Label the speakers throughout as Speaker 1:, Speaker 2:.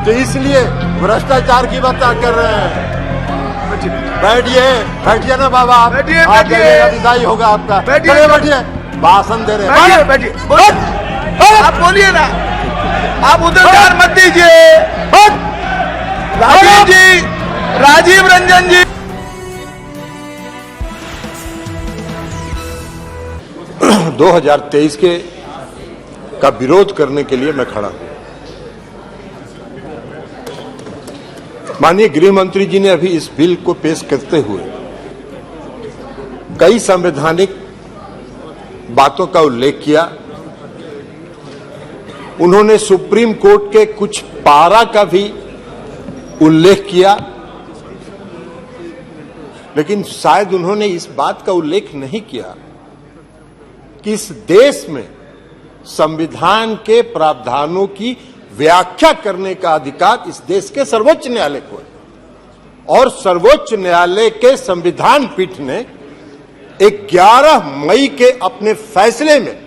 Speaker 1: तो इसलिए भ्रष्टाचार की बात कर रहे हैं। बैठिए बैठिए ना बाबा, आप
Speaker 2: बैठिए,
Speaker 1: आप
Speaker 2: बैठिए।
Speaker 1: जगह विदाई होगा आपका।
Speaker 2: बैठिए,
Speaker 1: चलिए बैठिए, भाषण दे रहे हैं।
Speaker 2: बैठिए बैठिए, आप बोलिए ना, आप उधर ध्यान मत दीजिए। राजीव जी, राजीव रंजन जी।
Speaker 1: 2023 का विरोध करने के लिए मैं खड़ा हूं। माननीय गृह मंत्री जी ने अभी इस बिल को पेश करते हुए कई संवैधानिक बातों का उल्लेख किया। उन्होंने सुप्रीम कोर्ट के कुछ पारा का भी उल्लेख किया, लेकिन शायद उन्होंने इस बात का उल्लेख नहीं किया कि इस देश में संविधान के प्रावधानों की व्याख्या करने का अधिकार इस देश के सर्वोच्च न्यायालय को है। और सर्वोच्च न्यायालय के संविधान पीठ ने 11 मई के अपने फैसले में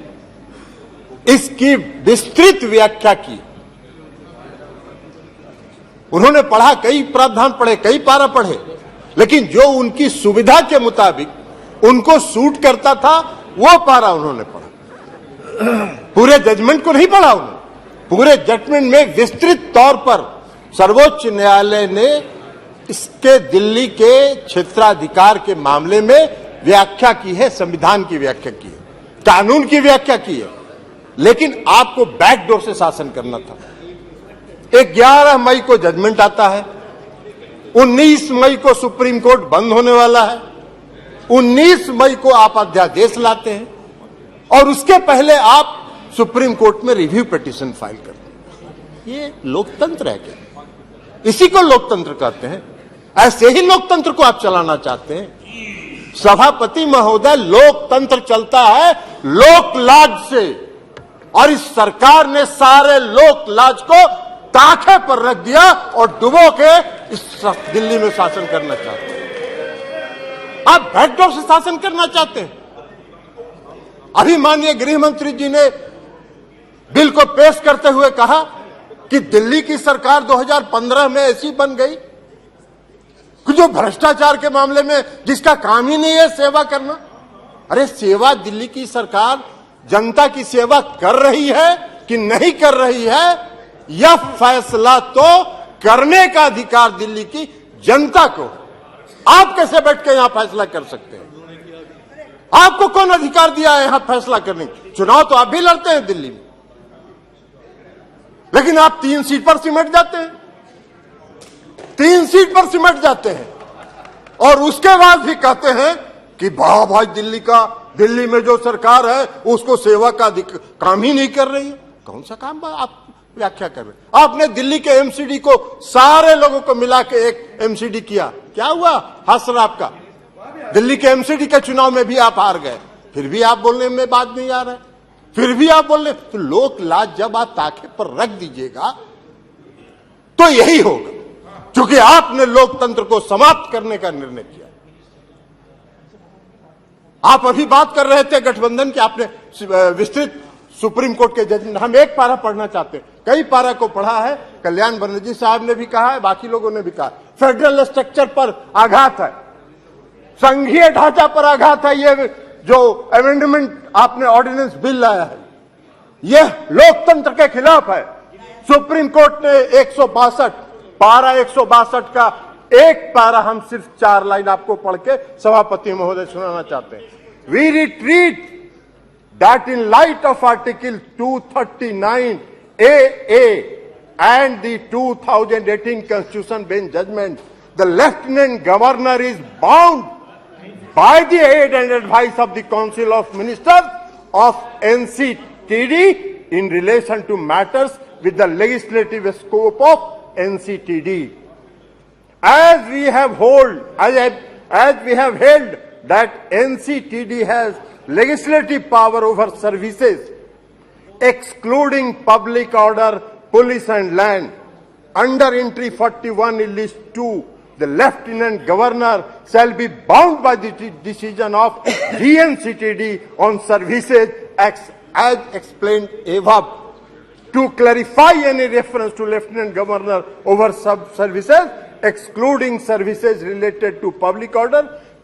Speaker 1: इसकी विस्तृत व्याख्या की। उन्होंने पढ़ा, कई प्रावधान पढ़े, कई पारा पढ़े, लेकिन जो उनकी सुविधा के मुताबिक उनको सूट करता था वो पारा उन्होंने पढ़ा। पूरे जजमेंट को नहीं पढ़ा उन्होंने। पूरे जजमेंट में विस्तृत तौर पर सर्वोच्च न्यायालय ने इसके दिल्ली के क्षेत्राधिकार के मामले में व्याख्या की है, संविधान की व्याख्या की है, कानून की व्याख्या की है। लेकिन आपको बैकडोर से शासन करना था। 11 मई को जजमेंट आता है, 19 मई को सुप्रीम कोर्ट बंद होने वाला है, 19 मई को आप अध्यादेश लाते हैं और उसके पहले आप सुप्रीम कोर्ट में रिव्यू पिटीशन फाइल करते हैं। ये लोकतंत्र है क्या? इसी को लोकतंत्र कहते हैं। ऐसे ही लोकतंत्र को आप चलाना चाहते हैं? सभापति महोदय, लोकतंत्र चलता है लोकलाज से, और इस सरकार ने सारे लोकलाज को ताखे पर रख दिया और डुबो के इस दिल्ली में शासन करना चाहते हैं। आप बैकडोर से शासन करना चाहते हैं। अभी माननीय गृह मंत्री जी ने बिल को पेश करते हुए कहा कि दिल्ली की सरकार 2015 में ऐसी बन गई कि जो भ्रष्टाचार के मामले में जिसका काम ही नहीं है सेवा करना। अरे सेवा दिल्ली की सरकार जनता की सेवा कर रही है कि नहीं कर रही है, यह फैसला तो करने का अधिकार दिल्ली की जनता को। आप कैसे बैठ के यहां फैसला कर सकते हैं? आपको कौन अधिकार दिया है यहां फैसला करने? चुनाव तो आप भी लड़ते हैं दिल्ली में, लेकिन आप 3 सीट पर सिमट जाते हैं, 3 सीट पर सिमट जाते हैं और उसके बाद भी कहते हैं कि वाह भाई दिल्ली में जो सरकार है उसको सेवा का काम ही नहीं कर रही है। कौन सा काम आप व्याख्या कर रहे हैं? आपने दिल्ली के एमसीडी को सारे लोगों को मिला के एक एमसीडी किया, क्या हुआ? हसराब का दिल्ली के एमसीडी के चुनाव में भी आप हार गए, फिर भी आप बोलने में बात नहीं आ रहा है, फिर भी आप बोल रहे। तो लोक लाज जब आप ताखे पर रख दीजिएगा तो यही होगा, क्योंकि आपने लोकतंत्र को समाप्त करने का निर्णय किया। आप अभी बात कर रहे थे गठबंधन की, आपने विस्तृत सुप्रीम कोर्ट के जजमेंट, हम एक पारा पढ़ना चाहते हैं, कई पारा को पढ़ा है। कल्याण बनर्जी साहब ने भी कहा है, बाकी लोगों ने भी कहा, फेडरल स्ट्रक्चर पर आघात है, संघीय ढांचा पर आघात है। ये जो अमेंडमेंट आपने ऑर्डिनेंस बिल लाया है, यह लोकतंत्र के खिलाफ है। सुप्रीम कोर्ट ने 162 पारा 162 का एक पारा, हम सिर्फ 4 लाइन आपको पढ़ के सभापति महोदय सुनाना चाहते हैं। We retreat that in light of article 239 AA and the 2018 Constitution bench judgment, the Lieutenant Governor is bound by the aid and advice of the Council of Ministers of NCTD in relation to matters with the legislative scope of NCTD. As we have held that NCTD has legislative power over services excluding public order, police and land, under entry 41 in list 2, the Lieutenant Governor shall be bound by the decision of GNCTD on services as explained above. to clarify any reference to Lieutenant Governor over sub-services, excluding services related to public order,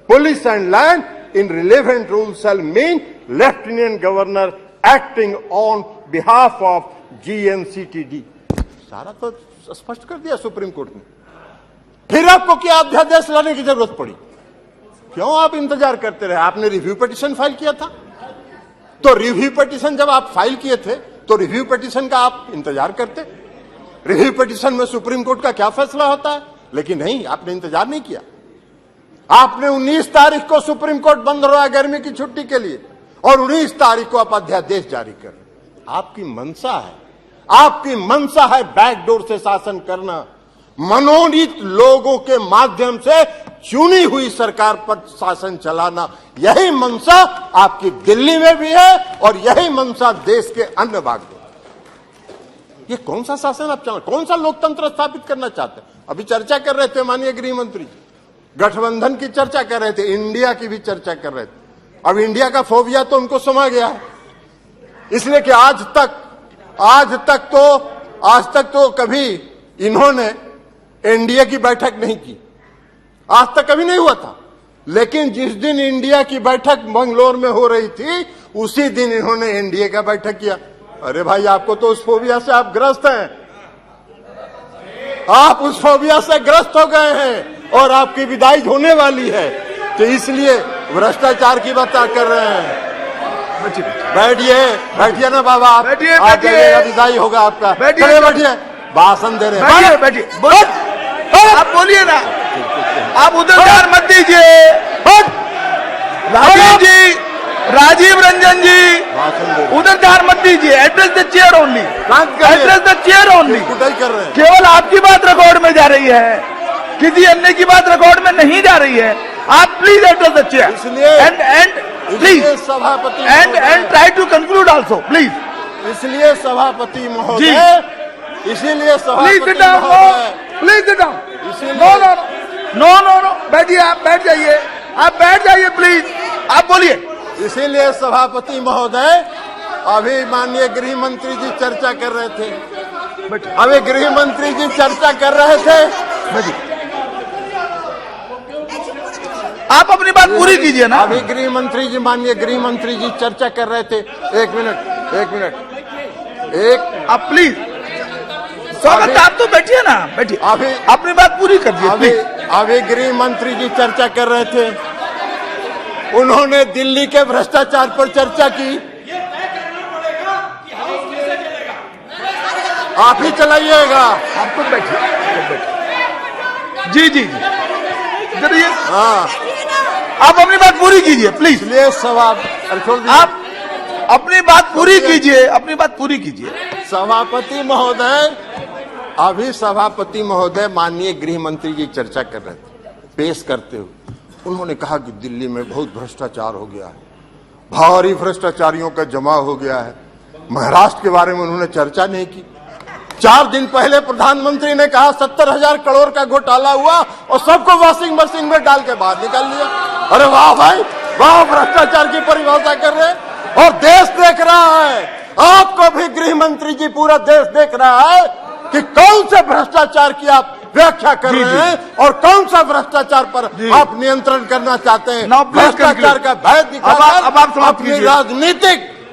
Speaker 1: police and land in relevant rules shall mean Lieutenant Governor acting on behalf of GNCTD. सारा तो स्पष्ट कर दिया supreme court ने। फिर आपको क्या अध्यादेश लाने की जरूरत पड़ी? क्यों आप इंतजार करते रहे? आपने रिव्यू पिटीशन फाइल किया था, तो रिव्यू पिटीशन जब आप फाइल किए थे तो रिव्यू पिटीशन का आप इंतजार करते। रिव्यू पिटीशन में सुप्रीम कोर्ट का क्या फैसला होता है, लेकिन नहीं, आपने इंतजार नहीं किया। आपने 19 तारीख को सुप्रीम कोर्ट बंद हो रहा है गर्मी की छुट्टी के लिए, और 19 तारीख को आप अध्यादेश जारी कर रहे। आपकी मंशा है, आपकी मंशा है बैकडोर से शासन करना, मनोनीत लोगों के माध्यम से चुनी हुई सरकार पर शासन चलाना। यही मंशा आपकी दिल्ली में भी है और यही मंशा देश के अन्य भागों में। ये कौन सा शासन आप चाहते, कौन सा लोकतंत्र स्थापित करना चाहते हैं? अभी चर्चा कर रहे थे माननीय गृह मंत्री, गठबंधन की चर्चा कर रहे थे, इंडिया की भी चर्चा कर रहे थे। अब इंडिया का फोबिया तो उनको समा गया है, इसलिए कि आज तक तो कभी इन्होंने एनडीए की बैठक नहीं की, आज तक कभी नहीं हुआ था। लेकिन जिस दिन इंडिया की बैठक बंगलोर में हो रही थी, उसी दिन इन्होंने एनडीए का बैठक किया। अरे भाई, आपको तो उस फोबिया से आप ग्रस्त हैं, आप उस फोबिया से ग्रस्त हो गए हैं और आपकी विदाई होने वाली है, तो इसलिए भ्रष्टाचार की बात कर रहे हैं। बैठिए ना बाबा, आप बैठिए, विदाई होगा आपका। बैठिए, भाषण दे रहे हैं,
Speaker 2: बैठिए, आप बोलिए ना, आप उधर ध्यान मत दीजिए। राजीव रंजन जी, उधर ध्यान मत दीजिए। Address the chair only, address the chair only. केवल आपकी बात रिकॉर्ड में जा रही है, किसी अन्य की बात रिकॉर्ड में नहीं जा रही है। आप please address the chair and please
Speaker 1: सभापति
Speaker 2: and try to conclude also please.
Speaker 1: इसलिए सभापति महोदय, इसीलिए
Speaker 2: please sit down, please sit down. No, बैठिए, आप बैठ जाइए, आप बैठ जाइए प्लीज, आप बोलिए।
Speaker 1: इसीलिए सभापति महोदय, अभी माननीय गृह मंत्री जी चर्चा कर रहे थे, अभी गृह मंत्री जी चर्चा कर रहे थे।
Speaker 2: आप अपनी बात पूरी कीजिए ना।
Speaker 1: अभी गृह मंत्री जी, माननीय गृह मंत्री जी चर्चा कर रहे थे। एक मिनट,
Speaker 2: आप प्लीज, स्वागत, आप तो बैठिए ना, बैठिए,
Speaker 1: अभी
Speaker 2: अपनी बात पूरी कर दीजिए।
Speaker 1: अभी गृह मंत्री जी चर्चा कर रहे थे, उन्होंने दिल्ली के भ्रष्टाचार पर चर्चा की। आप ही चलाइएगा,
Speaker 2: आप तो बैठिए। जी, हाँ, आप अपनी बात पूरी कीजिए प्लीज।
Speaker 1: इसलिए सवाल,
Speaker 2: आप अपनी बात पूरी कीजिए, अपनी बात पूरी कीजिए।
Speaker 1: सभापति महोदय, अभी सभापति महोदय माननीय गृह मंत्री जी चर्चा कर रहे थे, पेश करते हुए उन्होंने कहा कि दिल्ली में बहुत भ्रष्टाचार हो गया है, भारी भ्रष्टाचारियों का जमाव हो गया है। महाराष्ट्र के बारे में उन्होंने चर्चा नहीं की। 4 दिन पहले प्रधानमंत्री ने कहा 70,000 करोड़ का घोटाला हुआ और सबको वॉशिंग मशीन में डाल के बाहर निकाल लिया। अरे वाह भाई वाह, भ्रष्टाचार की परिभाषा कर रहे हैं और देश देख रहा है। आपको भी गृह मंत्री जी, पूरा देश देख रहा है कि कौन से भ्रष्टाचार की आप व्याख्या कर रहे हैं और कौन सा भ्रष्टाचार पर आप नियंत्रण करना चाहते हैं। भ्रष्टाचार का भय दिखाकर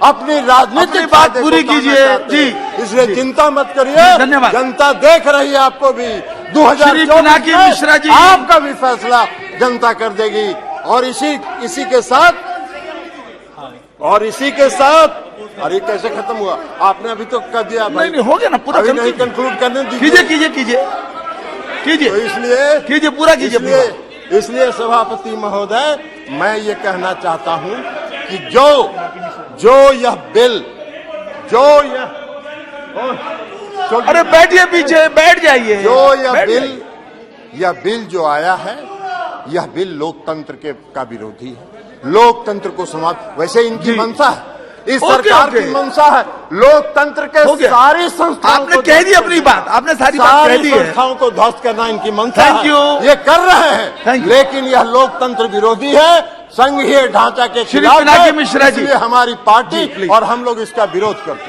Speaker 1: अपनी राजनीतिक
Speaker 2: बात पूरी कीजिए जी।
Speaker 1: इसलिए चिंता मत करिए,
Speaker 2: धन्यवाद।
Speaker 1: जनता देख रही है आपको भी। 2024 में आपका भी फैसला जनता कर देगी। और इसी के साथ अरे कैसे खत्म हुआ? आपने अभी तो कर दिया भाई।
Speaker 2: नहीं, हो गया ना पूरा,
Speaker 1: अभी नहीं कंक्लूड करने दीजिए।
Speaker 2: कीजिए,
Speaker 1: तो इसलिए
Speaker 2: कीजिए, पूरा कीजिए।
Speaker 1: इसलिए सभापति महोदय, मैं ये कहना चाहता हूं कि जो यह बिल,
Speaker 2: अरे बैठिए पीछे, बैठ जाइए।
Speaker 1: यह बिल जो आया है, यह बिल लोकतंत्र का विरोधी है। लोकतंत्र को समाप्त, वैसे इनकी मंशा है, इस सरकार की मंशा है लोकतंत्र के सारी संस्थाओं,
Speaker 2: आपने कह दी अपनी बात, आपने सारी बात कह दी है।
Speaker 1: संस्थाओं को ध्वस्त करना इनकी मंशा है।
Speaker 2: Thank you.
Speaker 1: ये कर रहे हैं, लेकिन यह लोकतंत्र विरोधी है, संघीय ढांचा के खिलाफ है।
Speaker 2: मिश्रा जी,
Speaker 1: हमारी पार्टी और हम लोग इसका विरोध करते हैं।